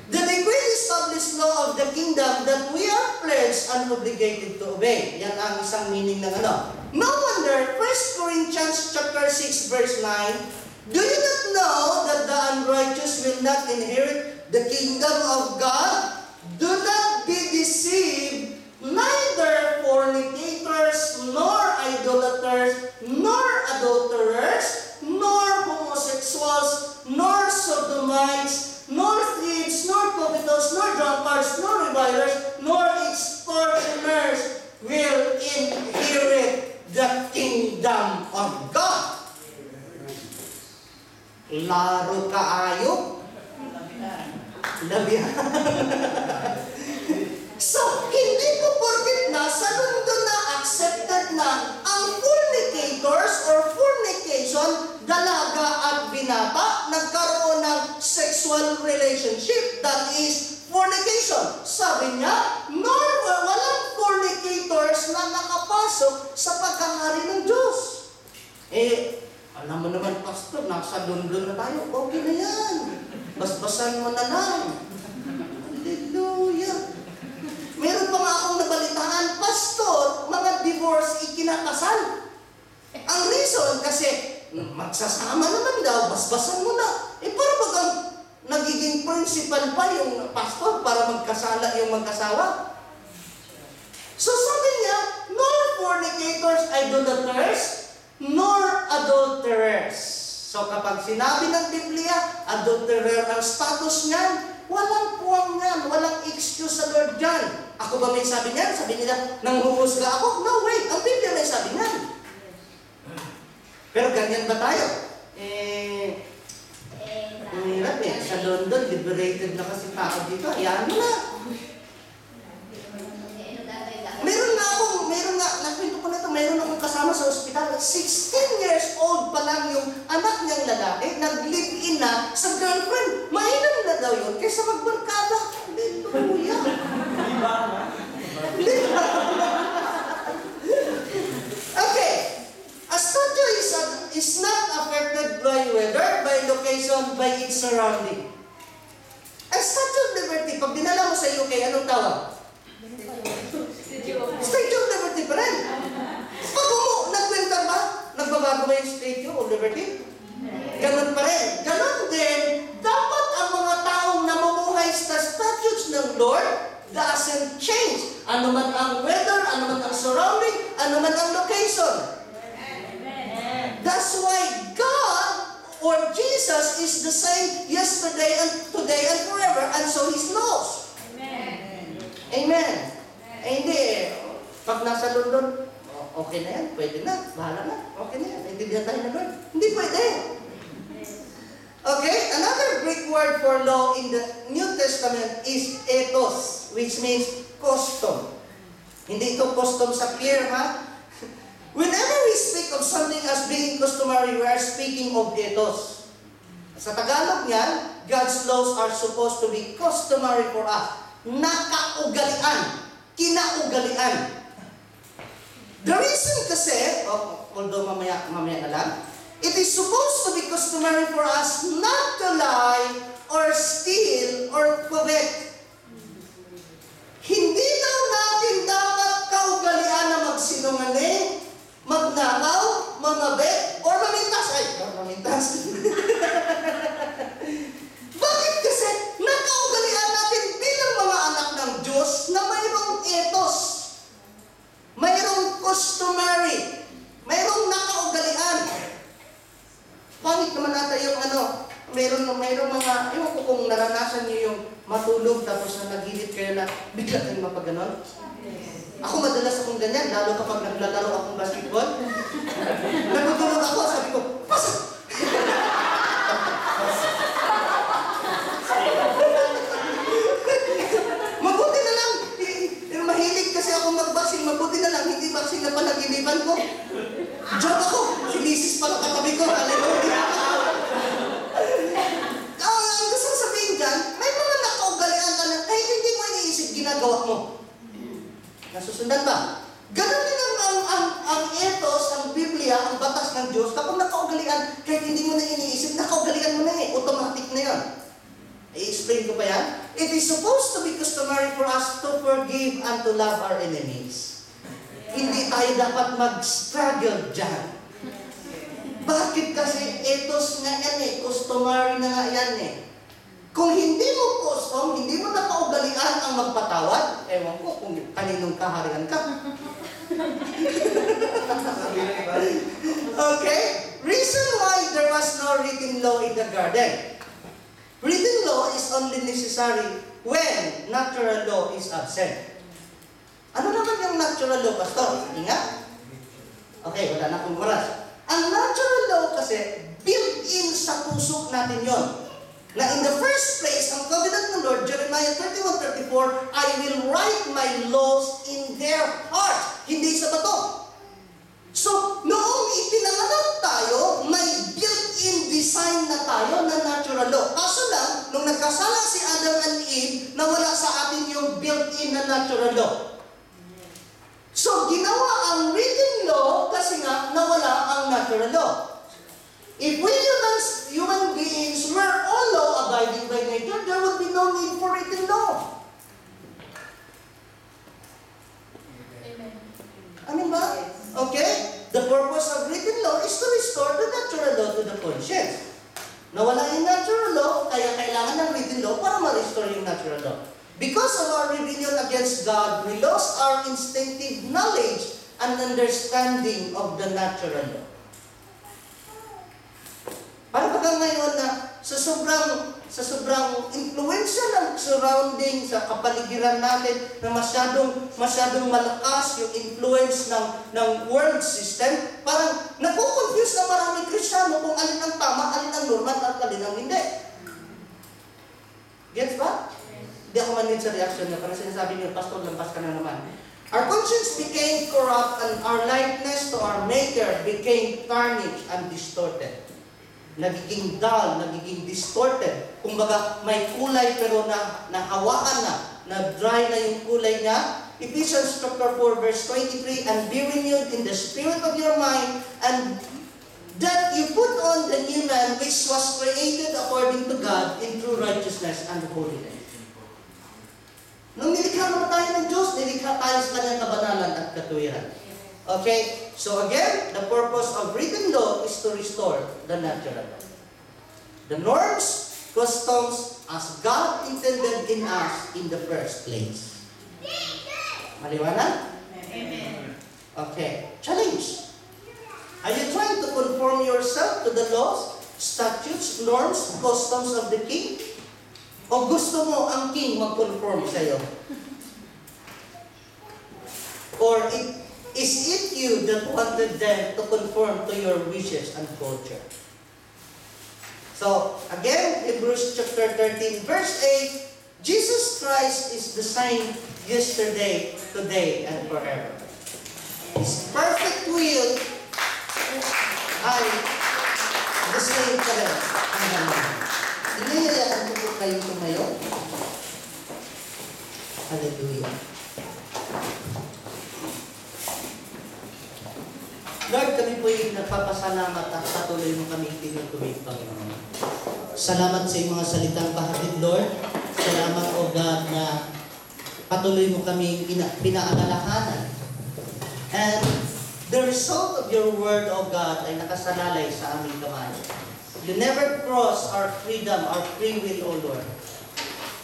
The decree established law of the kingdom that we are pledged and obligated to obey. Yan ang isang meaning ng ano. No wonder, 1 Corinthians chapter 6 verse 9, do you not know that the unrighteous will not inherit the kingdom of God? Do not be deceived, neither fornicators, nor idolaters, nor adulterers, nor homosexuals, nor sodomites, nor thieves, nor covetous, nor drunkards, nor revilers, nor extortioners will inherit the kingdom of God. Laro kaayo. Labihan. So, hindi po porket nasa mundo na accepted na ang fornicators or fornication, dalaga at binata, nagkaroon ng sexual relationship, that is fornication. Sabi niya, nor walang fornicators na nakapasok sa pagkahari ng Diyos. Alam mo naman, pastor, nasa London na tayo, okay na yan. Basbasan mo na lang. Hallelujah. Meron pa nga akong nabalitaan, pastor, mga divorce ikinakasal. Ang reason, kasi magsasama naman daw, basbasan mo na. Para bagang nagiging principal pa yung pastor para magkasala yung mag-asawa. So sabi niya, nor fornicators, idolaters, nor adulterers. So kapag sinabi ng Biblia, adulterer ang status niyan, walang puwang yan, walang excuse sa Lord dyan. Ako ba may sabi niyan? Sabi nila, nanghuhusga ako? No way, ang Biblia may sabi niyan. Pero ganyan ba tayo? Hirap eh. Sa London, liberated na kasi tao dito. Ayan mo na. Meron na ako 16 years old pa lang yung anak niyang lalaki, nag-live-in na sa girlfriend. Mainam na daw yun kaysa magbarkada. Hallelujah. Okay. A statue is not affected by weather, by location, by its surrounding. A Statue of Liberty, pag dinala mo sa UK, anong tawag? Statue of Liberty pa rin. Pag nag-winter ba? Nagbabago ba yung Statue of Liberty? Ganon pa rin. Ganon din, dapat ang mga taong namumuhay sa statutes ng Lord doesn't change. Ano man ang weather, ano man ang surrounding, ano man ang location. That's why God or Jesus is the same yesterday and today and forever, and so His laws. Amen. Eh, hindi pag nasa London, okay na yan, pwede na, bahala na, okay na yan, intindihan tayo na Lord. Hindi pwede. Okay, another Greek word for law in the New Testament is ethos, which means custom. Hindi ito custom sa pier, ha? Whenever we speak of something as being customary, we are speaking of ethos. Sa Tagalog niyan, God's laws are supposed to be customary for us. Nakaugalian. Kinaugalian. The reason kasi, although mamaya na lang, it is supposed to be customary for us not to lie or steal or covet. Hindi daw natin dapat kaugalian na magsinungaling, magnakaw, mangabet, or mamintas. Mamintas. Bakit kasi nakaugalian natin bilang mga anak ng Diyos na mayroong ethos, mayroong customary, mayroong nakaugalian. Pangit naman ata yung mayroong mga, ewan ko kung naranasan niyo yung matulog tapos na nagilid kayo na bigla kayong mapaganon. Ako madalas akong ganyan, lalo kapag naglalaro akong basketball. Nagtutulog ako, sabi ko, pasok! Mabuti na lang, mahilig kasi ako mag-boxing, mabuti na lang, hindi boxing na panaginipan ko. Joke ako, si Mrs. pala katabi ko, hallelujah. Ang gusto ko sabihin dyan, may mga nakaugalian ka na, kahit hindi mo iniisip, ginagawa mo. Nasusundan ba? Ganon din ang ethos, ang Biblia, ang batas ng Diyos. Kapag nakaugalian, kahit hindi mo na iniisip, nakaugalian mo na automatic na yan. I-explain ko pa yan? It is supposed to be customary for us to forgive and to love our enemies. Hindi tayo dapat mag-struggle dyan. Bakit kasi ethos nga yan customary na nga yan Kung hindi mo custom, hindi mo nakaugalian ang magpatawad, ewan ko kung kaninong kaharian ka. Okay? Reason why there was no written law in the garden. Written law is only necessary when natural law is absent. Ano naman yung natural law, Pastor? Sige nga. Okay, wala na akong oras. Ang natural law kasi, built-in sa puso natin yon. Na in the first place, ang covenant ng Lord, Jeremiah 31:34, I will write my laws in their heart. Hindi sa bato. So, noong ipinanganak tayo, may built-in design na tayo na natural law. Kaso lang, nung nagkasala si Adam and Eve, nawala sa atin yung built-in na natural law. So, ginawa ang written law kasi nga nawala ang natural law. If we human beings were all law-abiding by nature, there would be no need for written law. Amen ba? Okay? The purpose of written law is to restore the natural law to the conscience. Nawala yung natural law, kaya kailangan ng written law para ma-restore yung natural law. Because of our rebellion against God, we lost our instinctive knowledge and understanding of the natural law. Para bagang ngayon na sa sobrang influensya ng surrounding sa kapaligiran natin na masyadong malakas yung influence ng world system, parang nakukonfuse na maraming Kristiyano kung alin ang tama, alin ang normal, at alin ang hindi. Gets ba? Hindi ako manin sa reaction niya. Parang sinasabi niyo, Pastor, lampas ka na naman. Our conscience became corrupt and our likeness to our Maker became tarnished and distorted. Nagiging dull, nagiging distorted. Kumbaga, may kulay pero nahawakan na dry na yung kulay niya. Ephesians chapter 4 verse 23, and be renewed in the spirit of your mind, and that you put on the new man which was created according to God in true righteousness and holiness. Nung nilikha naman tayo ng Diyos, nilikha tayo sa kanyang kabanalan at katuwiran. Okay? So again, the purpose of written law is to restore the natural law. The norms, customs, as God intended in us in the first place. Maliwanag? Amen. Okay. Challenge. Are you trying to conform yourself to the laws, statutes, norms, customs of the king? O gusto mo ang king mag-conform sa'yo? Or is it you that wanted them to conform to your wishes and culture? So, again, Hebrews chapter 13, verse 8, Jesus Christ is the same yesterday, today, and forever. His perfect will ay the same pa rin hanggang ngayon. Inayayaan ko po kayo tumayo. Hallelujah. Lord, kami po yung nagpapasalamat at patuloy mo kami tinutuwid, Panginoon. Salamat sa iyong mga salitang pahatid, Lord. Salamat, O God, na patuloy mo kami pinaalalahanan. And the result of your word, O God, ay nakasalalay sa aming kamay. You never cross our freedom, our free will, O Lord.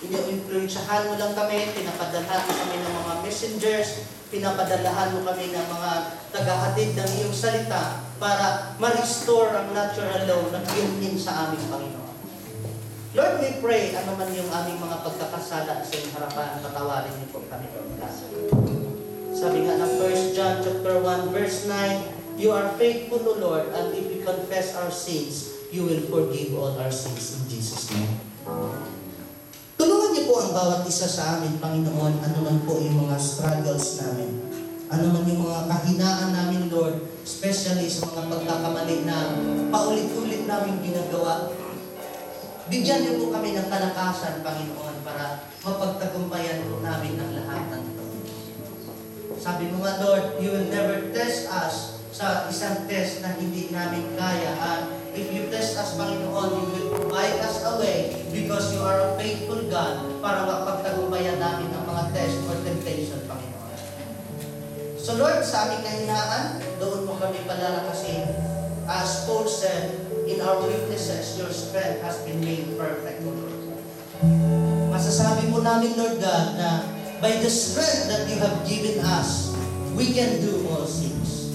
Inu-influensyahan mo lang kami, pinapadalhan mo kami ng mga messengers, pinapadalahan mo kami ng mga tagahatid ng iyong salita para ma-restore ang natural law na ginunin sa aming Panginoon. Lord, we pray, ano man yung aming mga pagkakasala sa iyong harapan, patawarin niyo po kami, Lord God. Sabi nga ng 1 John chapter 1 verse 9, you are faithful, O Lord, and if we confess our sins, you will forgive all our sins in Jesus' name. Tulungan niyo po ang bawat isa sa amin, Panginoon, ano man po yung mga struggles namin. Ano man yung mga kahinaan namin, Lord, especially sa mga pagkakamali na paulit-ulit namin ginagawa. Bigyan niyo po kami ng kalakasan, Panginoon, para mapagtagumpayan po namin ang lahat ng ito. Sabi mo nga, Lord, you will never test us sa isang test na hindi namin kaya. At if you test us, Panginoon, you will provide us a way because you are a faithful God para mapagtagumpayan namin ang mga test or temptation, Panginoon. So Lord, sa aming kahinaan, doon mo kami palalakasin. As Paul said, in our weaknesses, your strength has been made perfect, O Lord. Masasabi mo namin, Lord God, na by the strength that you have given us, we can do all things.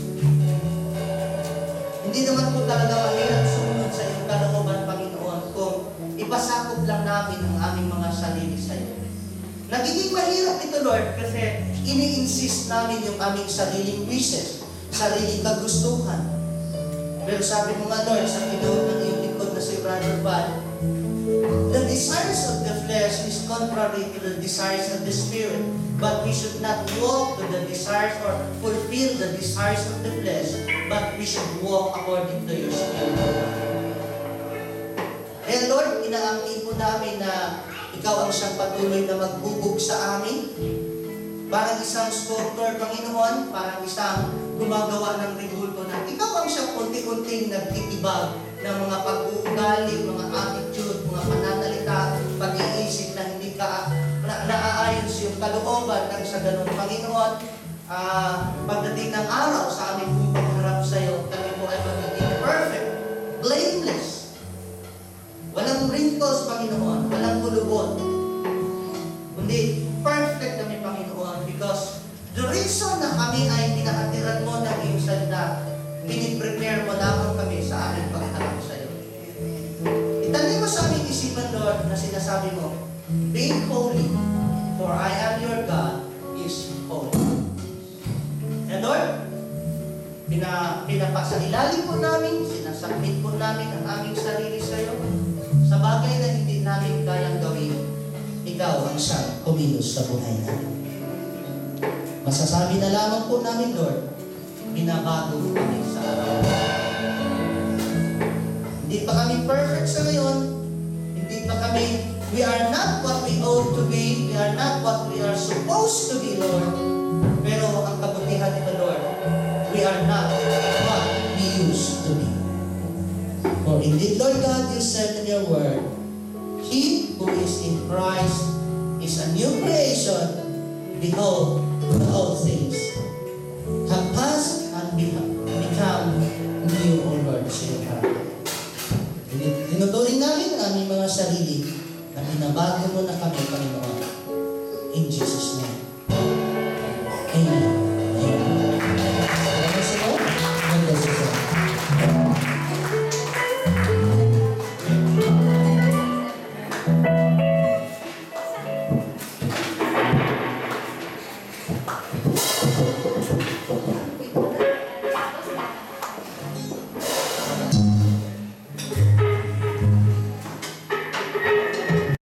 Hindi naman po talaga mahirap sumunod sa iyong kalooban, Panginoon, kung ipasakop lang namin ang aming mga sarili sa iyo. Nagiging mahirap ito, Lord, kasi ini-insist namin yung aming sariling wishes, sariling kagustuhan. Pero sabi mo nga, Lord, sa pinahod ng iyong likod na si Brother Bal, the desires of the flesh is contrary to the desires of the Spirit, but we should not walk to the desires or fulfill the desires of the flesh, but we should walk according to your Spirit. And Lord, inaangkin po namin na ikaw ang siyang patuloy na magbubog sa amin. Parang isang sculptor, Panginoon, parang isang gumagawa ng rebulto na ikaw ang siyang unti-unting nagtitibag ng mga pag-uugali, mga attitude, mga pananalita, pag-iisip na hindi ka naaayon sa iyong kalooban ng sa ganun. Panginoon, pagdating ng araw sa aming pagharap sa iyo, kami po ay magiging perfect, blameless. Walang wrinkles, Panginoon, walang bulubot. Kundi perfect kami, Panginoon, because the reason na kami ay pinakatiran mo ng iyong salita, piniprepare mo lamang kami sa aming pagharap sa iyo. Itanim mo sa aming isipan, Lord, na sinasabi mo, be holy, for I am your God, is holy. And Lord, pinapasailalim po namin, sinasakmit po namin ang aming sarili sa iyo, sa bagay na hindi namin kayang gawin, ikaw ang siyang kumilos sa buhay namin. Masasabi na lamang po namin, Lord, binabago mo kami sa araw. Hindi pa kami perfect sa ngayon. Hindi pa kami, we are not what we ought to be. We are not what we are supposed to be, Lord. Pero ang kabutihan nito, Lord, we are not what we used to be. For indeed, Lord God, you said in your word, he who is in Christ is a new creation. Behold, all things have passed and become new, O Lord, sa iyong harapan. Tinuturing namin ang aming mga sarili na binabago mo na kami, Panginoon. In Jesus'